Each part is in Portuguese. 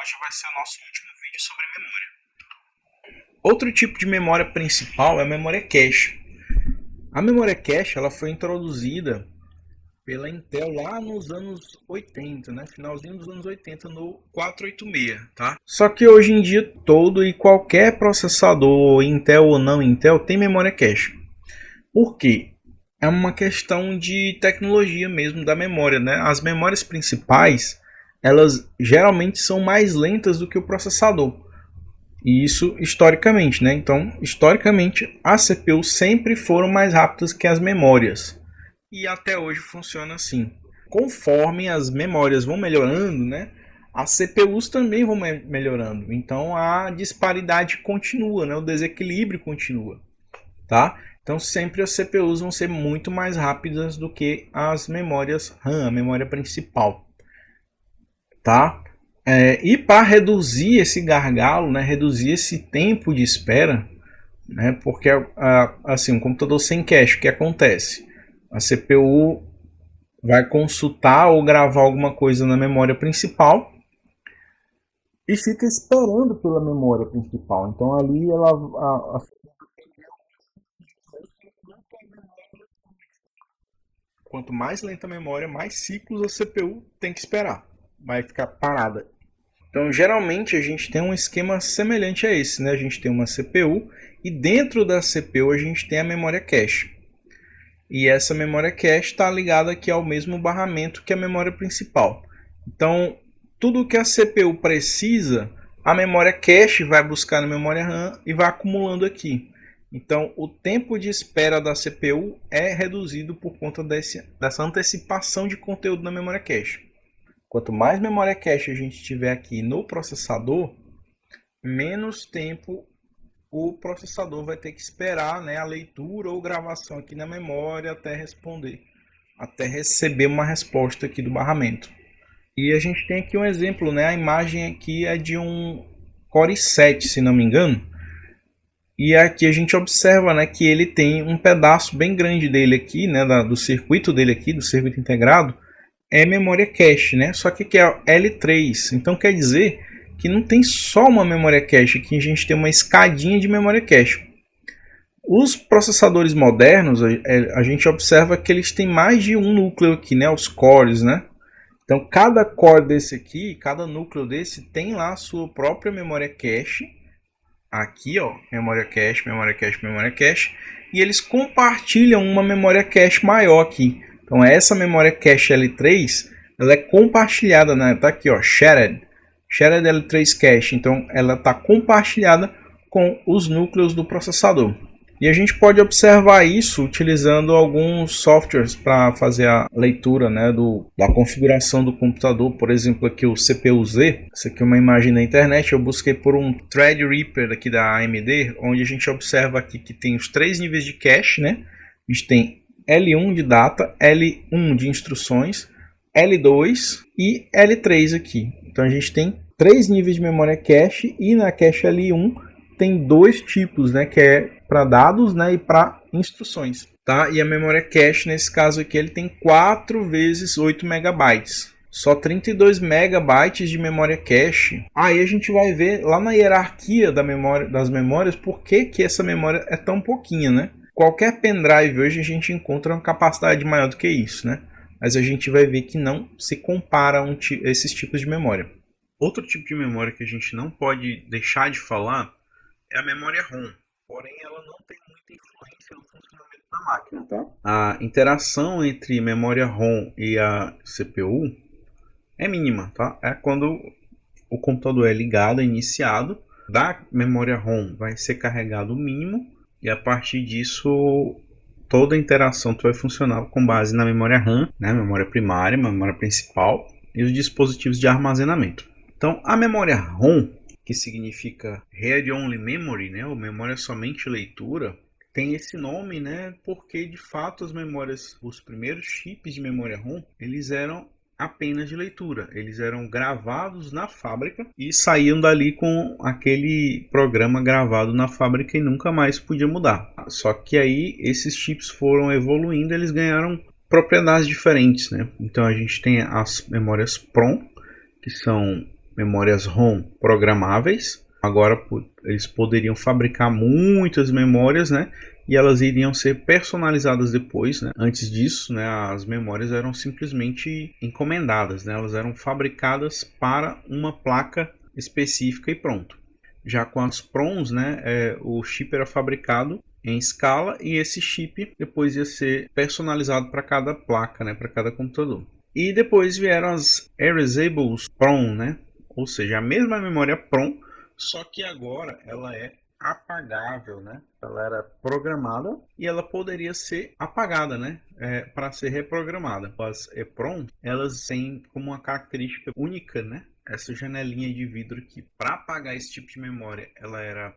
hoje vai ser o nosso último vídeo sobre memória. Outro tipo de memória principal é a memória cache. A memória cache ela foi introduzida pela Intel lá nos anos 80, né? Finalzinho dos anos 80 no 486, tá? Só que hoje em dia todo e qualquer processador, Intel ou não Intel, tem memória cache. Por quê? É uma questão de tecnologia mesmo da memória, né? As memórias principais, elas geralmente são mais lentas do que o processador. E isso historicamente, né? Então, historicamente, as CPUs sempre foram mais rápidas que as memórias. E até hoje funciona assim. Conforme as memórias vão melhorando, né? As CPUs também vão melhorando. Então, a disparidade continua, né? O desequilíbrio continua, tá? Então, sempre as CPUs vão ser muito mais rápidas do que as memórias RAM, a memória principal, tá? E para reduzir esse gargalo, né, reduzir esse tempo de espera, né, porque assim, um computador sem cache, o que acontece? A CPU vai consultar ou gravar alguma coisa na memória principal e fica esperando pela memória principal. Então ali quanto mais lenta a memória, mais ciclos a CPU tem que esperar. Vai ficar parada. Então, geralmente a gente tem um esquema semelhante a esse, né? A gente tem uma CPU e dentro da CPU a gente tem a memória cache. E essa memória cache está ligada aqui ao mesmo barramento que a memória principal. Então, tudo que a CPU precisa, a memória cache vai buscar na memória RAM e vai acumulando aqui. Então, o tempo de espera da CPU é reduzido por conta dessa antecipação de conteúdo na memória cache. Quanto mais memória cache a gente tiver aqui no processador, menos tempo o processador vai ter que esperar, né, a leitura ou gravação aqui na memória até responder, até receber uma resposta aqui do barramento. E a gente tem aqui um exemplo, né, a imagem aqui é de um Core i7, se não me engano. E aqui a gente observa, né, que ele tem um pedaço bem grande dele aqui, né, do circuito dele aqui, do circuito integrado, é memória cache, né? Só que é L3. Então quer dizer que não tem só uma memória cache, aqui a gente tem uma escadinha de memória cache. Os processadores modernos, a gente observa que eles têm mais de um núcleo aqui, né? Os cores, né? Então cada core desse aqui, cada núcleo desse tem lá a sua própria memória cache. Aqui, ó, memória cache, memória cache, memória cache. E eles compartilham uma memória cache maior aqui. Então essa memória cache L3, ela é compartilhada, né? Tá aqui, ó, shared L3 cache. Então ela está compartilhada com os núcleos do processador. E a gente pode observar isso utilizando alguns softwares para fazer a leitura, né, da configuração do computador. Por exemplo, aqui o CPU-Z. Essa aqui é uma imagem da internet. Eu busquei por um Threadripper aqui da AMD, onde a gente observa aqui que tem os 3 níveis de cache, né? A gente tem L1 de data, L1 de instruções, L2 e L3 aqui. Então a gente tem 3 níveis de memória cache e na cache L1 tem 2 tipos, né, que é para dados, né, e para instruções, tá? E a memória cache nesse caso aqui ele tem 4 vezes 8 megabytes. Só 32 megabytes de memória cache. Aí a gente vai ver lá na hierarquia das memórias por que essa memória é tão pouquinha, né? Qualquer pendrive hoje a gente encontra uma capacidade maior do que isso, né? Mas a gente vai ver que não se compara a esses tipos de memória. Outro tipo de memória que a gente não pode deixar de falar é a memória ROM. Porém, ela não tem muita influência no funcionamento da máquina, tá? A interação entre memória ROM e a CPU é mínima, tá? É quando o computador é ligado, é iniciado, da memória ROM vai ser carregado o mínimo e a partir disso toda a interação vai funcionar com base na memória RAM, né, memória primária, memória principal e os dispositivos de armazenamento. Então a memória ROM, que significa Read Only Memory, né, ou memória somente leitura, tem esse nome, né, porque de fato as memórias, os primeiros chips de memória ROM, eles eram apenas de leitura. Eles eram gravados na fábrica e saíam dali com aquele programa gravado na fábrica e nunca mais podia mudar. Só que aí esses chips foram evoluindo, eles ganharam propriedades diferentes, né? Então a gente tem as memórias PROM, que são memórias ROM programáveis. Agora eles poderiam fabricar muitas memórias, né? E elas iriam ser personalizadas depois, né? Antes disso, né, as memórias eram simplesmente encomendadas, né? Elas eram fabricadas para uma placa específica e pronto. Já com as PROMs, né, o chip era fabricado em escala e esse chip depois ia ser personalizado para cada placa, né, para cada computador. E depois vieram as Erasable PROM, né? Ou seja, a mesma memória PROM, só que agora ela é apagável, né? Ela era programada e ela poderia ser apagada, né? Para ser reprogramada. As EPROM, elas têm como uma característica única, né? Essa janelinha de vidro aqui. Para apagar esse tipo de memória, ela era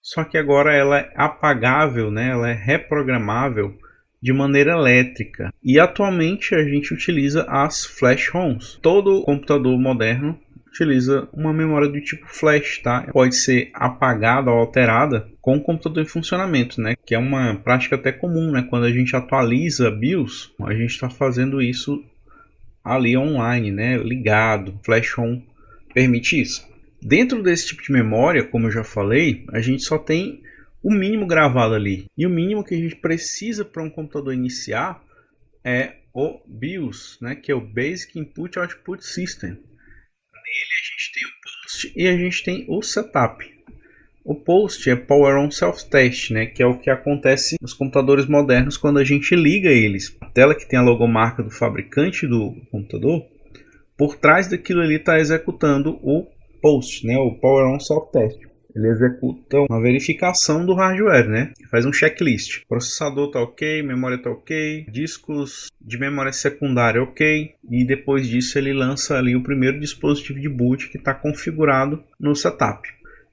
só que agora ela é apagável, né? Ela é reprogramável de maneira elétrica. E atualmente a gente utiliza as flash ROMs. Todo computador moderno utiliza uma memória do tipo flash, tá? Pode ser apagada ou alterada com o computador em funcionamento, né? Que é uma prática até comum, né? Quando a gente atualiza BIOS, a gente está fazendo isso ali online, né? Ligado. Flash ROM permite isso. Dentro desse tipo de memória, como eu já falei, a gente só tem o mínimo gravado ali. E o mínimo que a gente precisa para um computador iniciar é o BIOS, né, que é o Basic Input Output System. Nele a gente tem o POST e a gente tem o Setup. O POST é Power On Self-Test, né, que é o que acontece nos computadores modernos quando a gente liga eles. A tela que tem a logomarca do fabricante do computador, por trás daquilo ali está executando o POST, né, o Power On Self Test. Ele executa uma verificação do hardware, né? Faz um checklist. O processador está ok, memória está ok, discos de memória secundária ok, e depois disso ele lança ali o primeiro dispositivo de boot que está configurado no setup.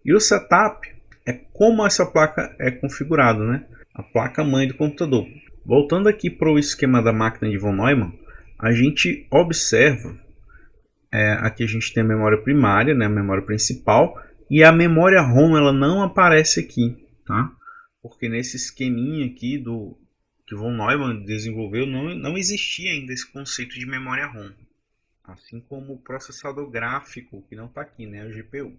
E o setup é como essa placa é configurada, né? A placa mãe do computador. Voltando aqui para o esquema da máquina de von Neumann, a gente observa aqui a gente tem a memória primária, né, a memória principal, e a memória ROM ela não aparece aqui, tá? Porque nesse esqueminha aqui do que von Neumann desenvolveu não existia ainda esse conceito de memória ROM, assim como o processador gráfico que não está aqui, né, o GPU.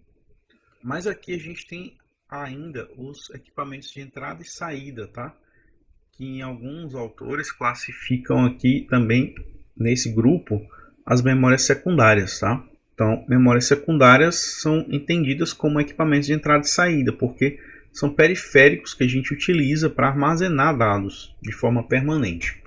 Mas aqui a gente tem ainda os equipamentos de entrada e saída, tá? Que em alguns autores classificam aqui também nesse grupo as memórias secundárias, tá? Então, memórias secundárias são entendidas como equipamentos de entrada e saída, porque são periféricos que a gente utiliza para armazenar dados de forma permanente.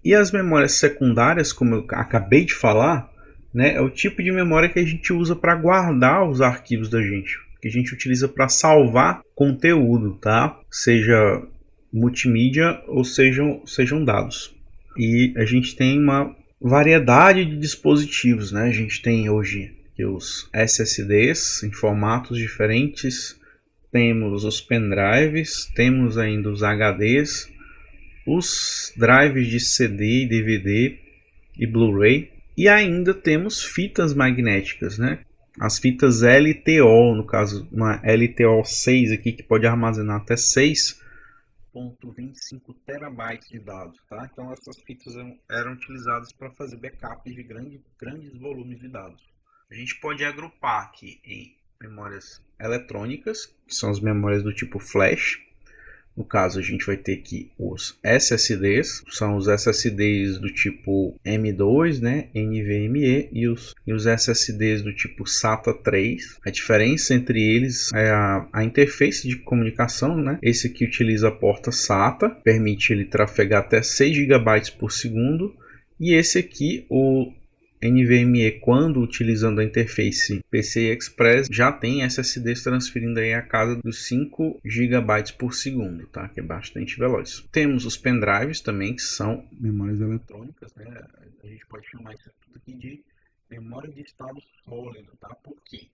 E as memórias secundárias, como eu acabei de falar, né, é o tipo de memória que a gente usa para guardar os arquivos da gente, que a gente utiliza para salvar conteúdo, tá? Seja multimídia ou sejam dados. E a gente tem uma variedade de dispositivos, né? A gente tem hoje os SSDs em formatos diferentes, temos os pendrives, temos ainda os HDs, os drives de CD, DVD e Blu-ray, e ainda temos fitas magnéticas, né? As fitas LTO, no caso uma LTO6 aqui que pode armazenar até 6,25 terabytes de dados, tá? Então essas fitas eram utilizadas para fazer backups de grandes volumes de dados. A gente pode agrupar aqui em memórias eletrônicas, que são as memórias do tipo flash. No caso, a gente vai ter aqui os SSDs, são os SSDs do tipo M2, né, NVMe, e os SSDs do tipo SATA 3. A diferença entre eles é a interface de comunicação, né? Esse aqui utiliza a porta SATA, permite ele trafegar até 6 GB por segundo, e esse aqui, o NVMe, quando utilizando a interface PCI Express, já tem SSDs transferindo aí a casa dos 5 GB por segundo, tá? Que é bastante veloz. Temos os pendrives também, que são memórias eletrônicas, né? A gente pode chamar isso tudo aqui de memória de estado sólido, tá? Porque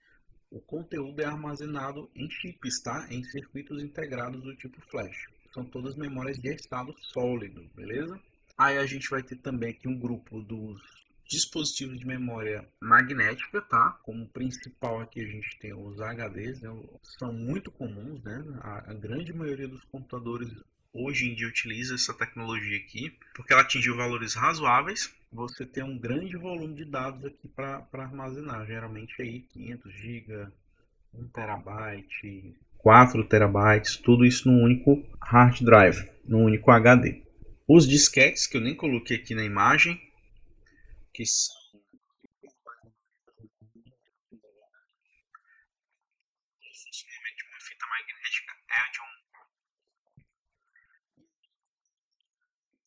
o conteúdo é armazenado em chips, tá? Em circuitos integrados do tipo flash. São todas memórias de estado sólido, beleza? Aí a gente vai ter também aqui um grupo dos dispositivos de memória magnética, tá? Como principal aqui a gente tem os HDs, né? São muito comuns, né? A grande maioria dos computadores hoje em dia utiliza essa tecnologia aqui, porque ela atingiu valores razoáveis. Você tem um grande volume de dados aqui para armazenar, geralmente aí 500 GB, 1 terabyte, 4 terabytes, tudo isso num único hard drive, num único HD. Os disquetes, que eu nem coloquei aqui na imagem, que são o funcionamento de uma fita magnética é de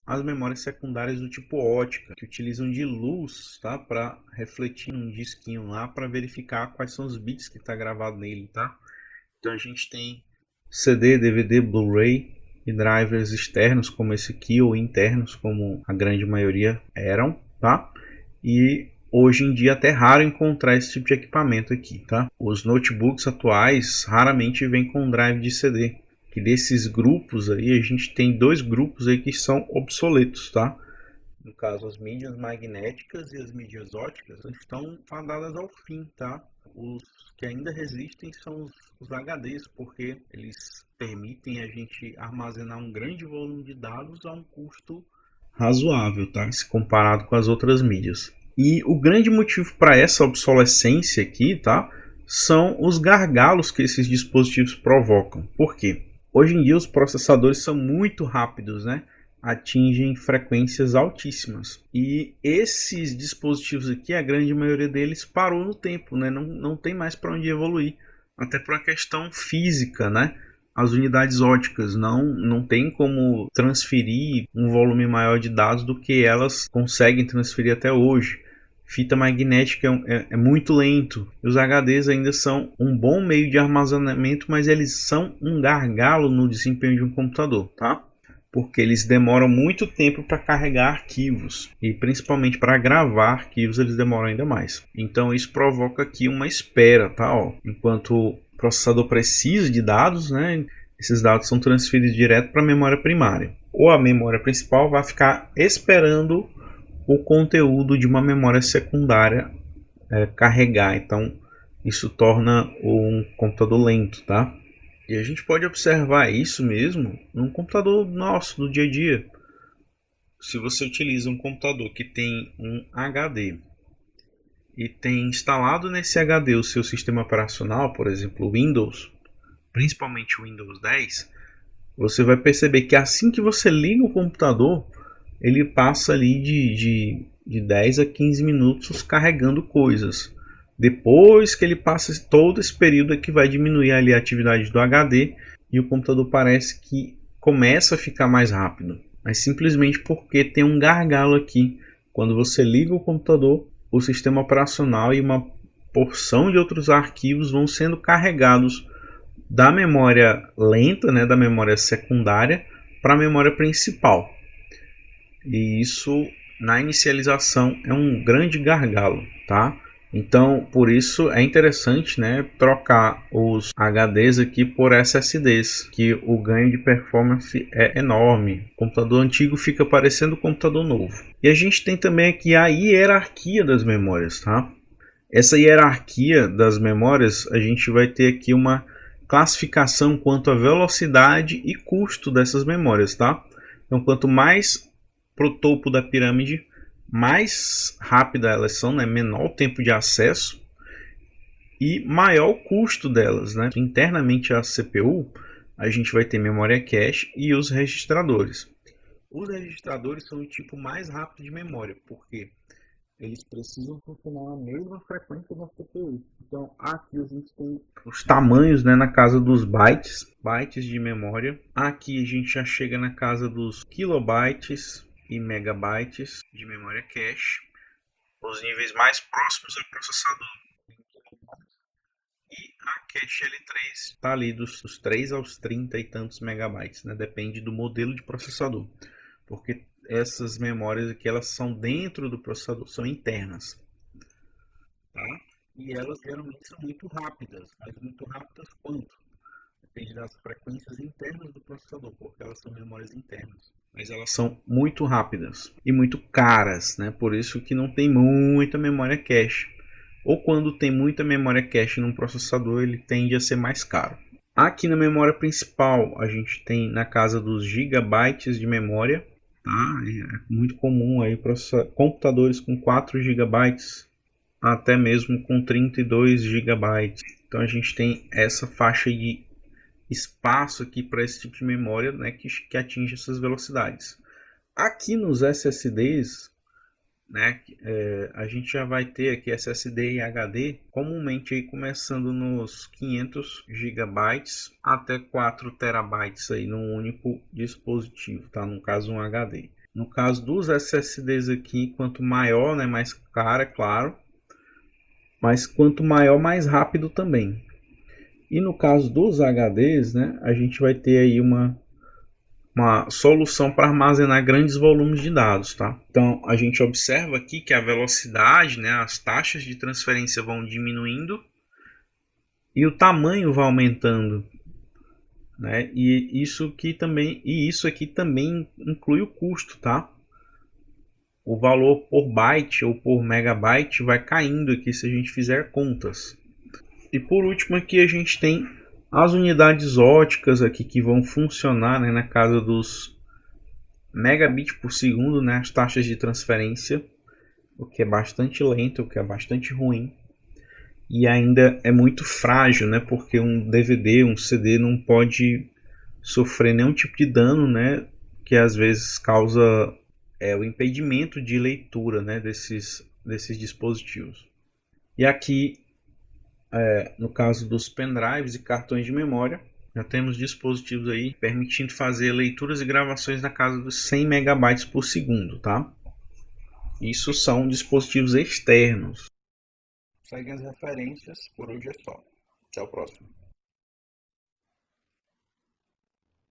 as memórias secundárias do tipo ótica, que utilizam de luz, tá, para refletir um disquinho lá para verificar quais são os bits que está gravado nele, tá? Então a gente tem CD, DVD, Blu-ray e drivers externos como esse aqui ou internos como a grande maioria eram, tá? E hoje em dia até é raro encontrar esse tipo de equipamento aqui, tá? Os notebooks atuais raramente vêm com drive de CD, que desses grupos aí a gente tem dois grupos aí que são obsoletos, tá? No caso, as mídias magnéticas e as mídias óticas estão fadadas ao fim, tá? Os que ainda resistem são os HDs, porque eles permitem a gente armazenar um grande volume de dados a um custo razoável, tá? Se comparado com as outras mídias. E o grande motivo para essa obsolescência aqui, tá? São os gargalos que esses dispositivos provocam. Por quê? Hoje em dia os processadores são muito rápidos, né? Atingem frequências altíssimas. E esses dispositivos aqui, a grande maioria deles parou no tempo, né? Não tem mais para onde evoluir. Até por uma questão física, né? As unidades óticas não tem como transferir um volume maior de dados do que elas conseguem transferir até hoje. Fita magnética é muito lento. Os HDs ainda são um bom meio de armazenamento, mas eles são um gargalo no desempenho de um computador, tá? Porque eles demoram muito tempo para carregar arquivos e principalmente para gravar arquivos eles demoram ainda mais. Então isso provoca aqui uma espera, tá? Ó, enquanto o processador precisa de dados, né? Esses dados são transferidos direto para a memória primária. Ou a memória principal vai ficar esperando o conteúdo de uma memória secundária carregar. Então isso torna um computador lento, tá? E a gente pode observar isso mesmo num computador nosso, do dia a dia. Se você utiliza um computador que tem um HD e tem instalado nesse HD o seu sistema operacional, por exemplo, o Windows, principalmente o Windows 10, você vai perceber que assim que você liga o computador, ele passa ali de 10 a 15 minutos carregando coisas. Depois que ele passa todo esse período é que vai diminuir ali a atividade do HD e o computador parece que começa a ficar mais rápido. Mas simplesmente porque tem um gargalo aqui. Quando você liga o computador, o sistema operacional e uma porção de outros arquivos vão sendo carregados da memória lenta, né, da memória secundária, para a memória principal. E isso na inicialização é um grande gargalo, tá? Então, por isso é interessante, né, trocar os HDs aqui por SSDs, que o ganho de performance é enorme. O computador antigo fica parecendo um computador novo. E a gente tem também aqui a hierarquia das memórias, tá? Essa hierarquia das memórias, a gente vai ter aqui uma classificação quanto à velocidade e custo dessas memórias, tá? Então, quanto mais para o topo da pirâmide, mais rápida elas são, né? Menor o tempo de acesso e maior o custo delas, né? Internamente a CPU, a gente vai ter memória cache e os registradores. Os registradores são o tipo mais rápido de memória, porque eles precisam funcionar na mesma frequência da CPU. Então aqui a gente tem os tamanhos, né, na casa dos bytes de memória. Aqui a gente já chega na casa dos kilobytes e megabytes de memória cache. Os níveis mais próximos ao processador. E a cache L3 está ali dos 3 aos 30 e tantos megabytes, né? Depende do modelo de processador. Porque essas memórias aqui elas são dentro do processador, são internas. Tá? E elas geralmente são muito rápidas. Mas muito rápidas quanto? depende das frequências internas do processador, porque elas são memórias internas. Mas elas são muito rápidas e muito caras, né? Por isso que não tem muita memória cache. Ou quando tem muita memória cache num processador, ele tende a ser mais caro. Aqui na memória principal, a gente tem na casa dos gigabytes de memória. Tá? É muito comum aí computadores com 4 gigabytes, até mesmo com 32 gigabytes. Então a gente tem essa faixa de espaço aqui para esse tipo de memória, né, que atinge essas velocidades. Aqui nos SSDs, né, a gente já vai ter aqui SSD e HD, comumente aí começando nos 500 GB até 4 terabytes aí num único dispositivo, tá? No caso um HD. No caso dos SSDs aqui, quanto maior, né, mais caro, é claro, mas quanto maior, mais rápido também. E no caso dos HDs, né, a gente vai ter aí uma solução para armazenar grandes volumes de dados, tá? Então a gente observa aqui que a velocidade, né, as taxas de transferência vão diminuindo e o tamanho vai aumentando, né? E isso aqui também inclui o custo, tá? O valor por byte ou por megabyte vai caindo aqui se a gente fizer contas. E por último aqui a gente tem as unidades óticas aqui que vão funcionar, né, na casa dos megabits por segundo, né, as taxas de transferência, o que é bastante lento, o que é bastante ruim. E ainda é muito frágil, né, porque um DVD, um CD não pode sofrer nenhum tipo de dano, né, que às vezes causa o impedimento de leitura, né, desses dispositivos. E aqui, no caso dos pendrives e cartões de memória, já temos dispositivos aí permitindo fazer leituras e gravações na casa dos 100 megabytes por segundo, tá? Isso são dispositivos externos. Segue as referências, por hoje é só. Até o próximo.